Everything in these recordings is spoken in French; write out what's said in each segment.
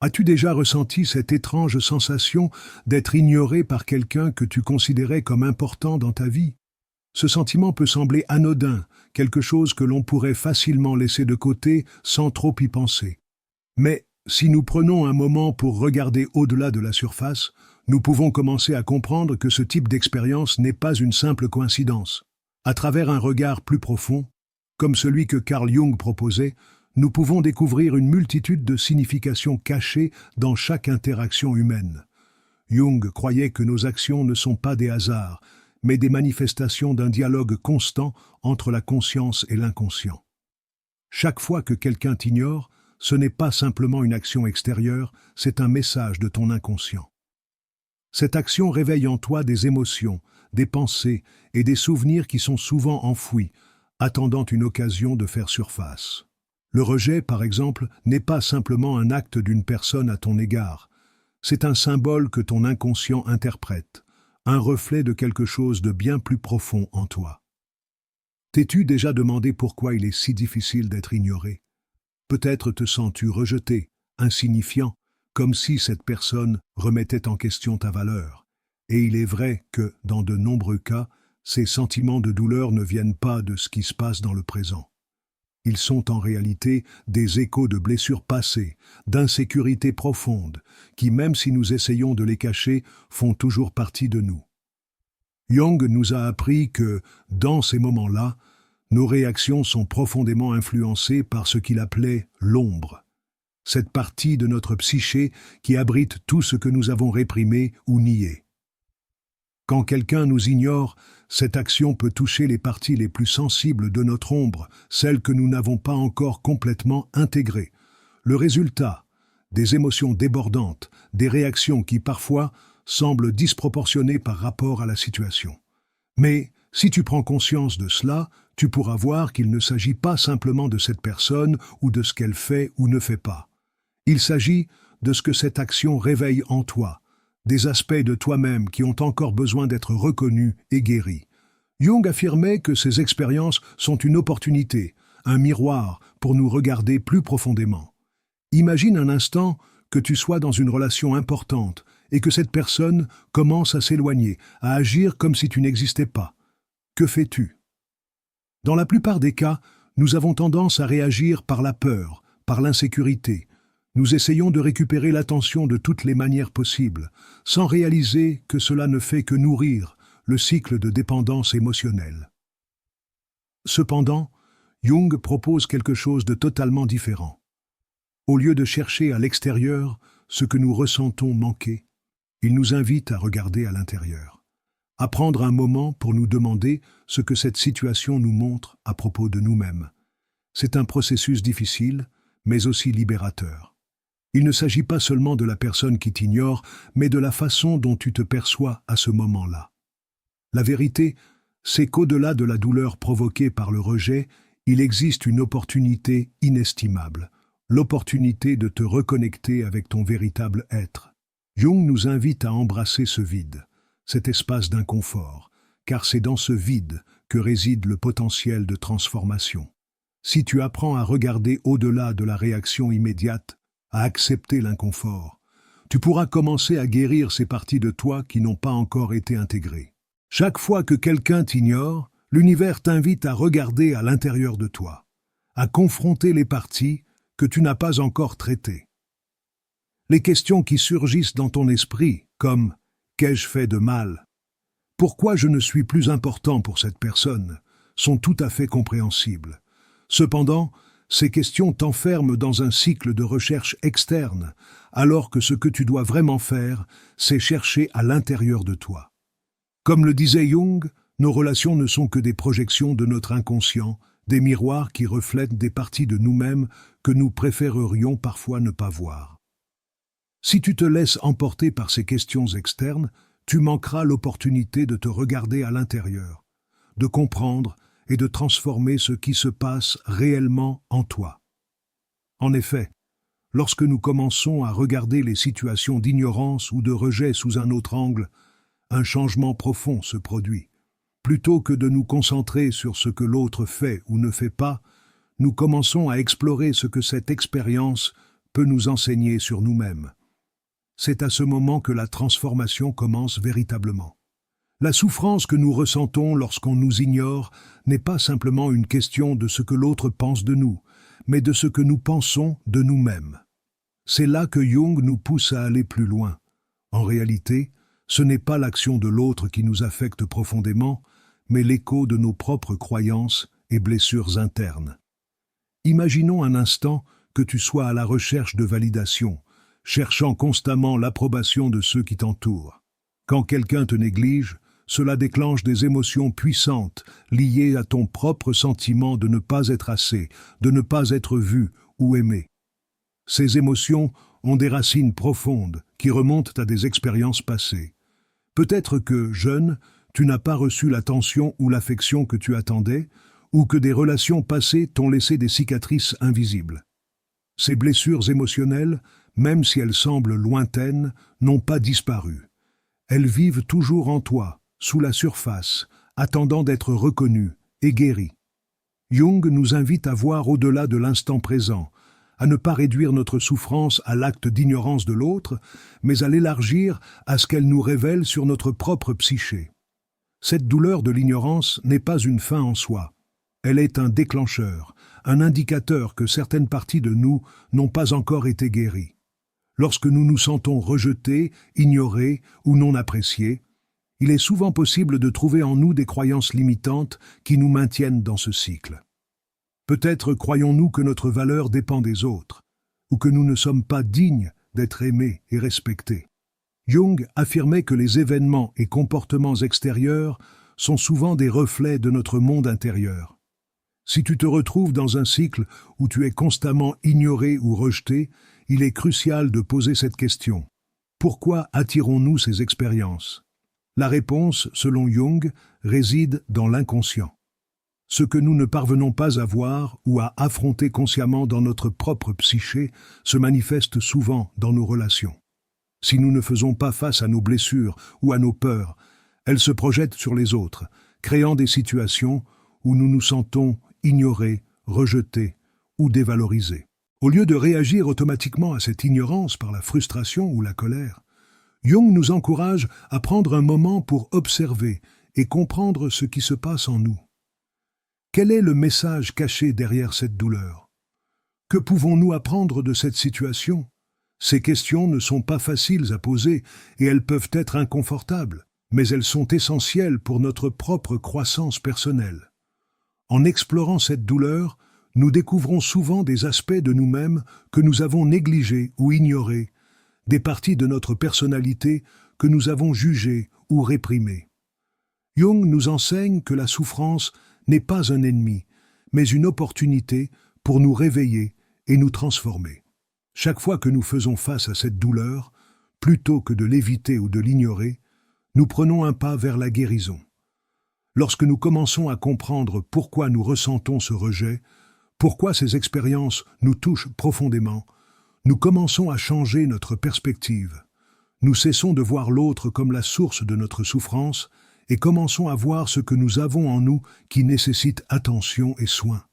As-tu déjà ressenti cette étrange sensation d'être ignoré par quelqu'un que tu considérais comme important dans ta vie? Ce sentiment peut sembler anodin, quelque chose que l'on pourrait facilement laisser de côté sans trop y penser. Mais si nous prenons un moment pour regarder au-delà de la surface, nous pouvons commencer à comprendre que ce type d'expérience n'est pas une simple coïncidence. À travers un regard plus profond, comme celui que Carl Jung proposait, nous pouvons découvrir une multitude de significations cachées dans chaque interaction humaine. Jung croyait que nos actions ne sont pas des hasards, mais des manifestations d'un dialogue constant entre la conscience et l'inconscient. Chaque fois que quelqu'un t'ignore, ce n'est pas simplement une action extérieure, c'est un message de ton inconscient. Cette action réveille en toi des émotions, des pensées et des souvenirs qui sont souvent enfouis, attendant une occasion de faire surface. Le rejet, par exemple, n'est pas simplement un acte d'une personne à ton égard. C'est un symbole que ton inconscient interprète, un reflet de quelque chose de bien plus profond en toi. T'es-tu déjà demandé pourquoi il est si difficile d'être ignoré? Peut-être te sens-tu rejeté, insignifiant, comme si cette personne remettait en question ta valeur. Et il est vrai que, dans de nombreux cas, ces sentiments de douleur ne viennent pas de ce qui se passe dans le présent. Ils sont en réalité des échos de blessures passées, d'insécurités profondes, qui, même si nous essayons de les cacher, font toujours partie de nous. Jung nous a appris que, dans ces moments-là, nos réactions sont profondément influencées par ce qu'il appelait l'ombre, cette partie de notre psyché qui abrite tout ce que nous avons réprimé ou nié. Quand quelqu'un nous ignore, cette action peut toucher les parties les plus sensibles de notre ombre, celles que nous n'avons pas encore complètement intégrées. Le résultat, des émotions débordantes, des réactions qui parfois semblent disproportionnées par rapport à la situation. Mais si tu prends conscience de cela, tu pourras voir qu'il ne s'agit pas simplement de cette personne ou de ce qu'elle fait ou ne fait pas. Il s'agit de ce que cette action réveille en toi, des aspects de toi-même qui ont encore besoin d'être reconnus et guéris. Jung affirmait que ces expériences sont une opportunité, un miroir pour nous regarder plus profondément. Imagine un instant que tu sois dans une relation importante et que cette personne commence à s'éloigner, à agir comme si tu n'existais pas. Que fais-tu? Dans la plupart des cas, nous avons tendance à réagir par la peur, par l'insécurité. Nous essayons de récupérer l'attention de toutes les manières possibles, sans réaliser que cela ne fait que nourrir le cycle de dépendance émotionnelle. Cependant, Jung propose quelque chose de totalement différent. Au lieu de chercher à l'extérieur ce que nous ressentons manquer, il nous invite à regarder à l'intérieur, à prendre un moment pour nous demander ce que cette situation nous montre à propos de nous-mêmes. C'est un processus difficile, mais aussi libérateur. Il ne s'agit pas seulement de la personne qui t'ignore, mais de la façon dont tu te perçois à ce moment-là. La vérité, c'est qu'au-delà de la douleur provoquée par le rejet, il existe une opportunité inestimable, l'opportunité de te reconnecter avec ton véritable être. Jung nous invite à embrasser ce vide, cet espace d'inconfort, car c'est dans ce vide que réside le potentiel de transformation. Si tu apprends à regarder au-delà de la réaction immédiate, à accepter l'inconfort, tu pourras commencer à guérir ces parties de toi qui n'ont pas encore été intégrées. Chaque fois que quelqu'un t'ignore, l'univers t'invite à regarder à l'intérieur de toi, à confronter les parties que tu n'as pas encore traitées. Les questions qui surgissent dans ton esprit, comme « qu'ai-je fait de mal ?» « Pourquoi je ne suis plus important pour cette personne ?» sont tout à fait compréhensibles. Cependant, ces questions t'enferment dans un cycle de recherche externe, alors que ce que tu dois vraiment faire, c'est chercher à l'intérieur de toi. Comme le disait Jung, nos relations ne sont que des projections de notre inconscient, des miroirs qui reflètent des parties de nous-mêmes que nous préférerions parfois ne pas voir. Si tu te laisses emporter par ces questions externes, tu manqueras l'opportunité de te regarder à l'intérieur, de comprendre et de transformer ce qui se passe réellement en toi. En effet, lorsque nous commençons à regarder les situations d'ignorance ou de rejet sous un autre angle, un changement profond se produit. Plutôt que de nous concentrer sur ce que l'autre fait ou ne fait pas, nous commençons à explorer ce que cette expérience peut nous enseigner sur nous-mêmes. C'est à ce moment que la transformation commence véritablement. La souffrance que nous ressentons lorsqu'on nous ignore n'est pas simplement une question de ce que l'autre pense de nous, mais de ce que nous pensons de nous-mêmes. C'est là que Jung nous pousse à aller plus loin. En réalité, ce n'est pas l'action de l'autre qui nous affecte profondément, mais l'écho de nos propres croyances et blessures internes. Imaginons un instant que tu sois à la recherche de validation, cherchant constamment l'approbation de ceux qui t'entourent. Quand quelqu'un te néglige, cela déclenche des émotions puissantes liées à ton propre sentiment de ne pas être assez, de ne pas être vu ou aimé. Ces émotions ont des racines profondes qui remontent à des expériences passées. Peut-être que, jeune, tu n'as pas reçu l'attention ou l'affection que tu attendais, ou que des relations passées t'ont laissé des cicatrices invisibles. Ces blessures émotionnelles, même si elles semblent lointaines, n'ont pas disparu. Elles vivent toujours en toi, sous la surface, attendant d'être reconnues et guéries. Jung nous invite à voir au-delà de l'instant présent, à ne pas réduire notre souffrance à l'acte d'ignorance de l'autre, mais à l'élargir à ce qu'elle nous révèle sur notre propre psyché. Cette douleur de l'ignorance n'est pas une fin en soi. Elle est un déclencheur, un indicateur que certaines parties de nous n'ont pas encore été guéries. Lorsque nous nous sentons rejetés, ignorés ou non appréciés, il est souvent possible de trouver en nous des croyances limitantes qui nous maintiennent dans ce cycle. Peut-être croyons-nous que notre valeur dépend des autres, ou que nous ne sommes pas dignes d'être aimés et respectés. Jung affirmait que les événements et comportements extérieurs sont souvent des reflets de notre monde intérieur. Si tu te retrouves dans un cycle où tu es constamment ignoré ou rejeté, il est crucial de poser cette question. Pourquoi attirons-nous ces expériences? La réponse, selon Jung, réside dans l'inconscient. Ce que nous ne parvenons pas à voir ou à affronter consciemment dans notre propre psyché se manifeste souvent dans nos relations. Si nous ne faisons pas face à nos blessures ou à nos peurs, elles se projettent sur les autres, créant des situations où nous nous sentons ignorés, rejetés ou dévalorisés. Au lieu de réagir automatiquement à cette ignorance par la frustration ou la colère, Jung nous encourage à prendre un moment pour observer et comprendre ce qui se passe en nous. Quel est le message caché derrière cette douleur? Que pouvons-nous apprendre de cette situation? Ces questions ne sont pas faciles à poser et elles peuvent être inconfortables, mais elles sont essentielles pour notre propre croissance personnelle. En explorant cette douleur, nous découvrons souvent des aspects de nous-mêmes que nous avons négligés ou ignorés, des parties de notre personnalité que nous avons jugées ou réprimées. Jung nous enseigne que la souffrance n'est pas un ennemi, mais une opportunité pour nous réveiller et nous transformer. Chaque fois que nous faisons face à cette douleur, plutôt que de l'éviter ou de l'ignorer, nous prenons un pas vers la guérison. Lorsque nous commençons à comprendre pourquoi nous ressentons ce rejet, pourquoi ces expériences nous touchent profondément, nous commençons à changer notre perspective. Nous cessons de voir l'autre comme la source de notre souffrance et commençons à voir ce que nous avons en nous qui nécessite attention et soin.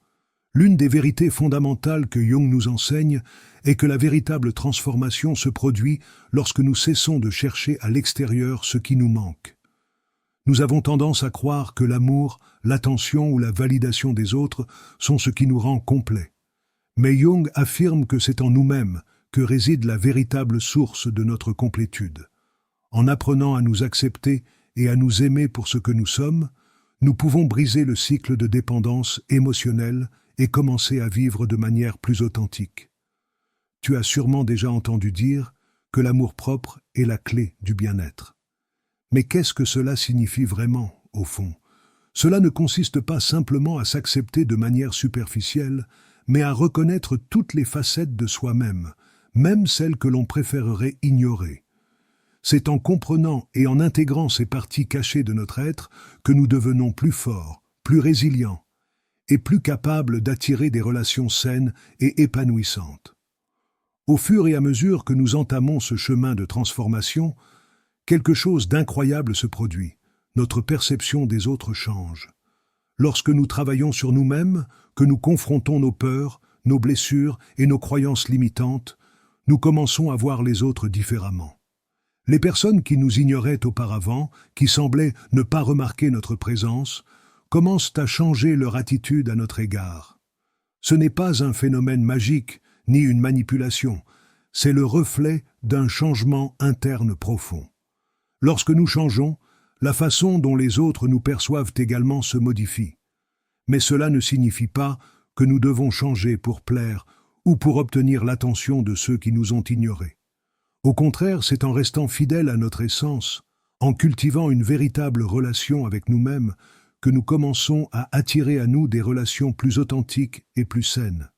L'une des vérités fondamentales que Jung nous enseigne est que la véritable transformation se produit lorsque nous cessons de chercher à l'extérieur ce qui nous manque. Nous avons tendance à croire que l'amour, l'attention ou la validation des autres sont ce qui nous rend complets. Mais Jung affirme que c'est en nous-mêmes que réside la véritable source de notre complétude. En apprenant à nous accepter et à nous aimer pour ce que nous sommes, nous pouvons briser le cycle de dépendance émotionnelle et commencer à vivre de manière plus authentique. Tu as sûrement déjà entendu dire que l'amour-propre est la clé du bien-être. Mais qu'est-ce que cela signifie vraiment, au fond? Cela ne consiste pas simplement à s'accepter de manière superficielle, mais à reconnaître toutes les facettes de soi-même, même celles que l'on préférerait ignorer. C'est en comprenant et en intégrant ces parties cachées de notre être que nous devenons plus forts, plus résilients et plus capables d'attirer des relations saines et épanouissantes. Au fur et à mesure que nous entamons ce chemin de transformation, quelque chose d'incroyable se produit. Notre perception des autres change. Lorsque nous travaillons sur nous-mêmes, que nous confrontons nos peurs, nos blessures et nos croyances limitantes, nous commençons à voir les autres différemment. Les personnes qui nous ignoraient auparavant, qui semblaient ne pas remarquer notre présence, commencent à changer leur attitude à notre égard. Ce n'est pas un phénomène magique, ni une manipulation, c'est le reflet d'un changement interne profond. Lorsque nous changeons, la façon dont les autres nous perçoivent également se modifie. Mais cela ne signifie pas que nous devons changer pour plaire ou pour obtenir l'attention de ceux qui nous ont ignorés. Au contraire, c'est en restant fidèles à notre essence, en cultivant une véritable relation avec nous-mêmes, que nous commençons à attirer à nous des relations plus authentiques et plus saines.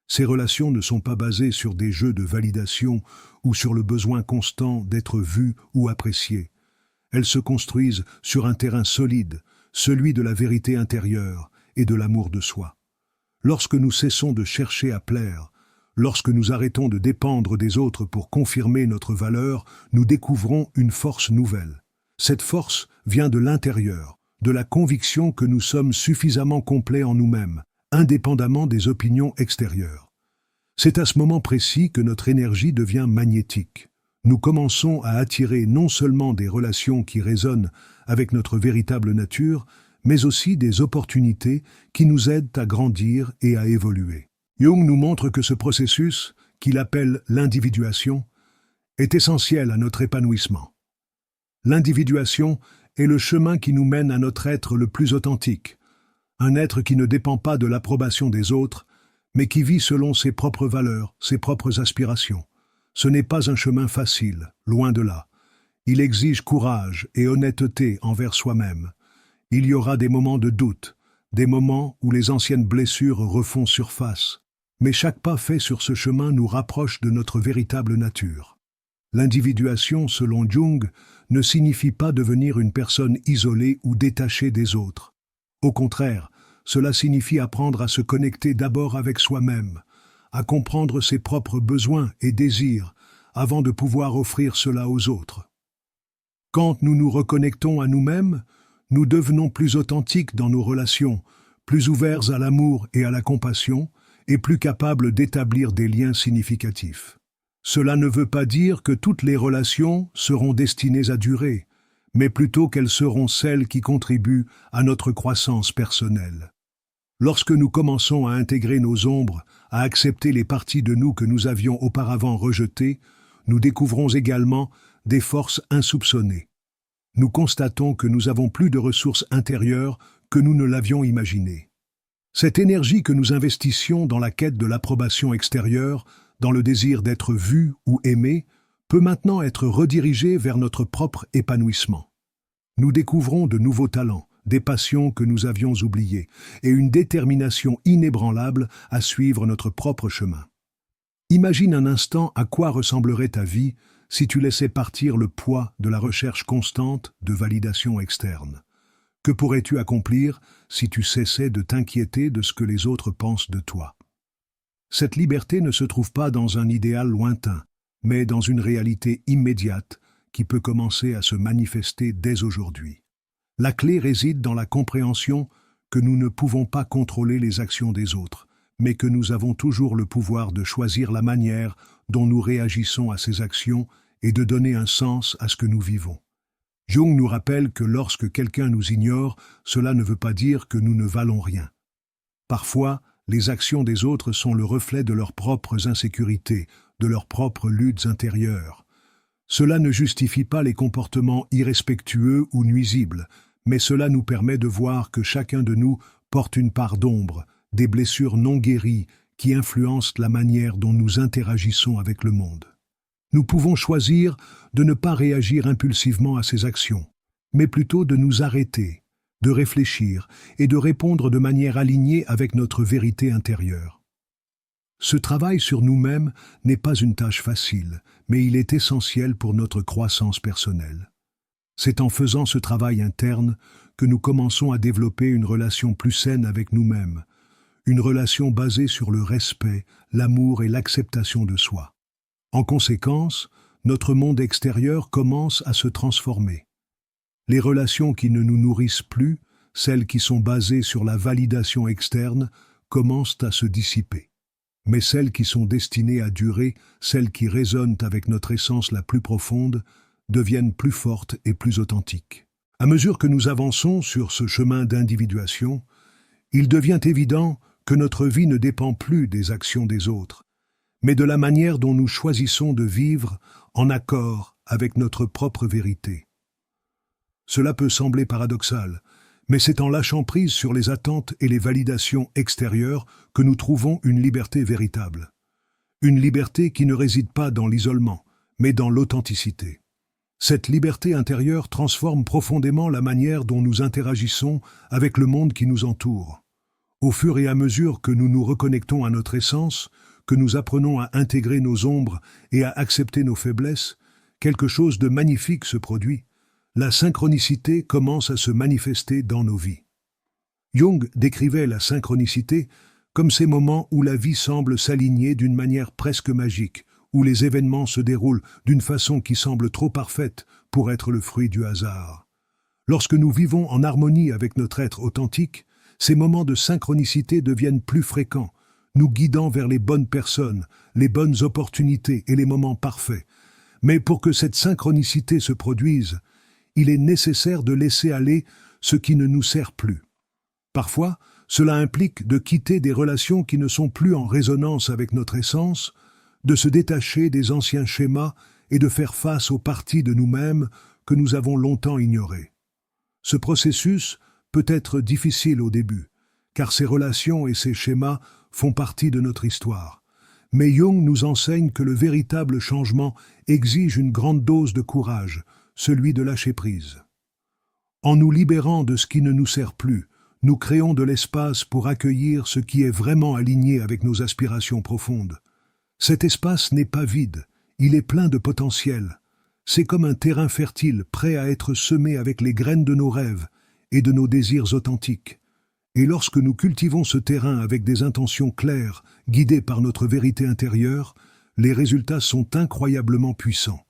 Ces relations ne sont pas basées sur des jeux de validation ou sur le besoin constant d'être vues ou appréciées. Elles se construisent sur un terrain solide, celui de la vérité intérieure et de l'amour de soi. Lorsque nous cessons de chercher à plaire, lorsque nous arrêtons de dépendre des autres pour confirmer notre valeur, nous découvrons une force nouvelle. Cette force vient de l'intérieur, de la conviction que nous sommes suffisamment complets en nous-mêmes, indépendamment des opinions extérieures. C'est à ce moment précis que notre énergie devient magnétique. Nous commençons à attirer non seulement des relations qui résonnent avec notre véritable nature, mais aussi des opportunités qui nous aident à grandir et à évoluer. Jung nous montre que ce processus, qu'il appelle l'individuation, est essentiel à notre épanouissement. L'individuation est le chemin qui nous mène à notre être le plus authentique, un être qui ne dépend pas de l'approbation des autres, mais qui vit selon ses propres valeurs, ses propres aspirations. Ce n'est pas un chemin facile, loin de là. Il exige courage et honnêteté envers soi-même. Il y aura des moments de doute, des moments où les anciennes blessures refont surface. Mais chaque pas fait sur ce chemin nous rapproche de notre véritable nature. L'individuation, selon Jung, ne signifie pas devenir une personne isolée ou détachée des autres. Au contraire, cela signifie apprendre à se connecter d'abord avec soi-même, à comprendre ses propres besoins et désirs, avant de pouvoir offrir cela aux autres. Quand nous nous reconnectons à nous-mêmes, nous devenons plus authentiques dans nos relations, plus ouverts à l'amour et à la compassion, et plus capables d'établir des liens significatifs. Cela ne veut pas dire que toutes les relations seront destinées à durer, mais plutôt qu'elles seront celles qui contribuent à notre croissance personnelle. Lorsque nous commençons à intégrer nos ombres, à accepter les parties de nous que nous avions auparavant rejetées, nous découvrons également des forces insoupçonnées. Nous constatons que nous avons plus de ressources intérieures que nous ne l'avions imaginé. Cette énergie que nous investissions dans la quête de l'approbation extérieure, dans le désir d'être vu ou aimé, peut maintenant être redirigée vers notre propre épanouissement. Nous découvrons de nouveaux talents, des passions que nous avions oubliées, et une détermination inébranlable à suivre notre propre chemin. Imagine un instant à quoi ressemblerait ta vie si tu laissais partir le poids de la recherche constante de validation externe. Que pourrais-tu accomplir si tu cessais de t'inquiéter de ce que les autres pensent de toi? Cette liberté ne se trouve pas dans un idéal lointain, mais dans une réalité immédiate qui peut commencer à se manifester dès aujourd'hui. La clé réside dans la compréhension que nous ne pouvons pas contrôler les actions des autres, mais que nous avons toujours le pouvoir de choisir la manière dont nous réagissons à ces actions et de donner un sens à ce que nous vivons. Jung nous rappelle que lorsque quelqu'un nous ignore, cela ne veut pas dire que nous ne valons rien. Parfois, les actions des autres sont le reflet de leurs propres insécurités, de leurs propres luttes intérieures. Cela ne justifie pas les comportements irrespectueux ou nuisibles, mais cela nous permet de voir que chacun de nous porte une part d'ombre, des blessures non guéries qui influencent la manière dont nous interagissons avec le monde. Nous pouvons choisir de ne pas réagir impulsivement à ces actions, mais plutôt de nous arrêter, de réfléchir et de répondre de manière alignée avec notre vérité intérieure. Ce travail sur nous-mêmes n'est pas une tâche facile, mais il est essentiel pour notre croissance personnelle. C'est en faisant ce travail interne que nous commençons à développer une relation plus saine avec nous-mêmes, une relation basée sur le respect, l'amour et l'acceptation de soi. En conséquence, notre monde extérieur commence à se transformer. Les relations qui ne nous nourrissent plus, celles qui sont basées sur la validation externe, commencent à se dissiper. Mais celles qui sont destinées à durer, celles qui résonnent avec notre essence la plus profonde, deviennent plus fortes et plus authentiques. À mesure que nous avançons sur ce chemin d'individuation, il devient évident que notre vie ne dépend plus des actions des autres, mais de la manière dont nous choisissons de vivre en accord avec notre propre vérité. Cela peut sembler paradoxal, mais c'est en lâchant prise sur les attentes et les validations extérieures que nous trouvons une liberté véritable. Une liberté qui ne réside pas dans l'isolement, mais dans l'authenticité. Cette liberté intérieure transforme profondément la manière dont nous interagissons avec le monde qui nous entoure. Au fur et à mesure que nous nous reconnectons à notre essence, que nous apprenons à intégrer nos ombres et à accepter nos faiblesses, quelque chose de magnifique se produit. La synchronicité commence à se manifester dans nos vies. Jung décrivait la synchronicité comme ces moments où la vie semble s'aligner d'une manière presque magique, où les événements se déroulent d'une façon qui semble trop parfaite pour être le fruit du hasard. Lorsque nous vivons en harmonie avec notre être authentique, ces moments de synchronicité deviennent plus fréquents, nous guidant vers les bonnes personnes, les bonnes opportunités et les moments parfaits. Mais pour que cette synchronicité se produise, il est nécessaire de laisser aller ce qui ne nous sert plus. Parfois, cela implique de quitter des relations qui ne sont plus en résonance avec notre essence, de se détacher des anciens schémas et de faire face aux parties de nous-mêmes que nous avons longtemps ignorées. Ce processus peut être difficile au début, car ces relations et ces schémas font partie de notre histoire. Mais Jung nous enseigne que le véritable changement exige une grande dose de courage, celui de lâcher prise. En nous libérant de ce qui ne nous sert plus, nous créons de l'espace pour accueillir ce qui est vraiment aligné avec nos aspirations profondes. Cet espace n'est pas vide, il est plein de potentiel. C'est comme un terrain fertile, prêt à être semé avec les graines de nos rêves et de nos désirs authentiques. Et lorsque nous cultivons ce terrain avec des intentions claires, guidées par notre vérité intérieure, les résultats sont incroyablement puissants.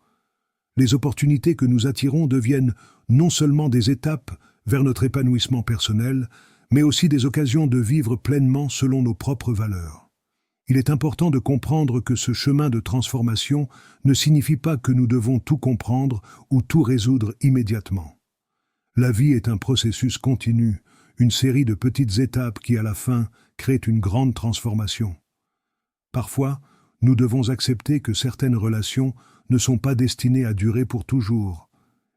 Les opportunités que nous attirons deviennent non seulement des étapes vers notre épanouissement personnel, mais aussi des occasions de vivre pleinement selon nos propres valeurs. Il est important de comprendre que ce chemin de transformation ne signifie pas que nous devons tout comprendre ou tout résoudre immédiatement. La vie est un processus continu, une série de petites étapes qui, à la fin, créent une grande transformation. Parfois, nous devons accepter que certaines relations ne sont pas destinées à durer pour toujours,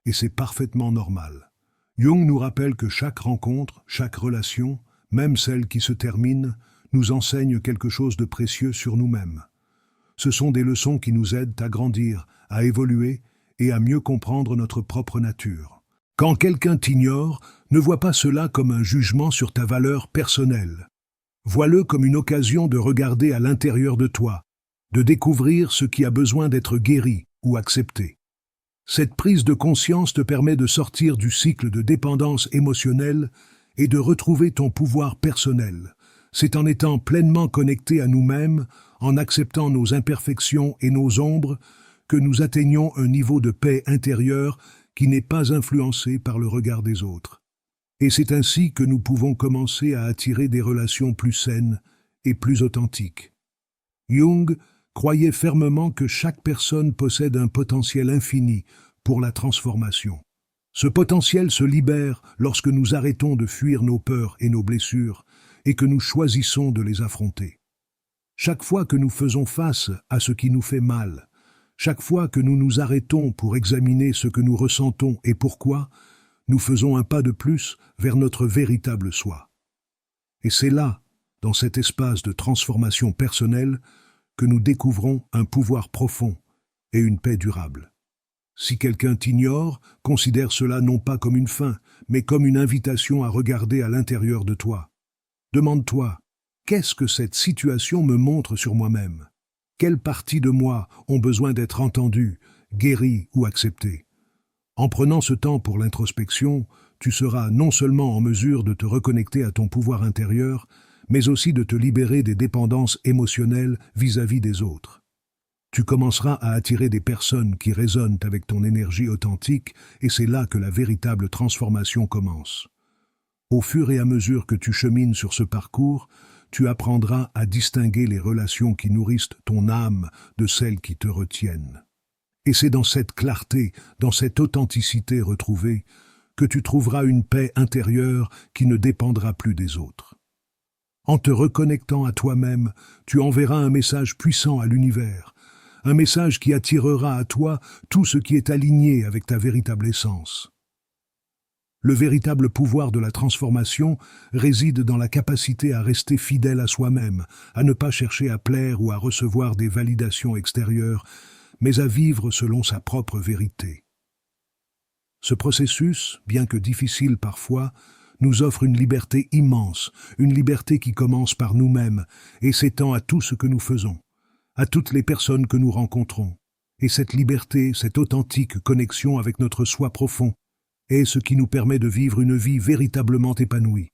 et c'est parfaitement normal. Jung nous rappelle que chaque rencontre, chaque relation, même celle qui se termine, nous enseigne quelque chose de précieux sur nous-mêmes. Ce sont des leçons qui nous aident à grandir, à évoluer et à mieux comprendre notre propre nature. Quand quelqu'un t'ignore, ne vois pas cela comme un jugement sur ta valeur personnelle. Vois-le comme une occasion de regarder à l'intérieur de toi, de découvrir ce qui a besoin d'être guéri ou accepté. Cette prise de conscience te permet de sortir du cycle de dépendance émotionnelle et de retrouver ton pouvoir personnel. C'est en étant pleinement connecté à nous-mêmes, en acceptant nos imperfections et nos ombres, que nous atteignons un niveau de paix intérieure qui n'est pas influencé par le regard des autres. Et c'est ainsi que nous pouvons commencer à attirer des relations plus saines et plus authentiques. Jung croyait fermement que chaque personne possède un potentiel infini pour la transformation. Ce potentiel se libère lorsque nous arrêtons de fuir nos peurs et nos blessures et que nous choisissons de les affronter. Chaque fois que nous faisons face à ce qui nous fait mal, chaque fois que nous nous arrêtons pour examiner ce que nous ressentons et pourquoi, nous faisons un pas de plus vers notre véritable soi. Et c'est là, dans cet espace de transformation personnelle, que nous découvrons un pouvoir profond et une paix durable. Si quelqu'un t'ignore, considère cela non pas comme une fin, mais comme une invitation à regarder à l'intérieur de toi. Demande-toi, qu'est-ce que cette situation me montre sur moi-même? Quelles parties de moi ont besoin d'être entendues, guéries ou acceptées? En prenant ce temps pour l'introspection, tu seras non seulement en mesure de te reconnecter à ton pouvoir intérieur, mais aussi de te libérer des dépendances émotionnelles vis-à-vis des autres. Tu commenceras à attirer des personnes qui résonnent avec ton énergie authentique et c'est là que la véritable transformation commence. Au fur et à mesure que tu chemines sur ce parcours, tu apprendras à distinguer les relations qui nourrissent ton âme de celles qui te retiennent. Et c'est dans cette clarté, dans cette authenticité retrouvée, que tu trouveras une paix intérieure qui ne dépendra plus des autres. En te reconnectant à toi-même, tu enverras un message puissant à l'univers, un message qui attirera à toi tout ce qui est aligné avec ta véritable essence. Le véritable pouvoir de la transformation réside dans la capacité à rester fidèle à soi-même, à ne pas chercher à plaire ou à recevoir des validations extérieures, mais à vivre selon sa propre vérité. Ce processus, bien que difficile parfois, nous offre une liberté immense, une liberté qui commence par nous-mêmes et s'étend à tout ce que nous faisons, à toutes les personnes que nous rencontrons. Et cette liberté, cette authentique connexion avec notre soi profond, est ce qui nous permet de vivre une vie véritablement épanouie.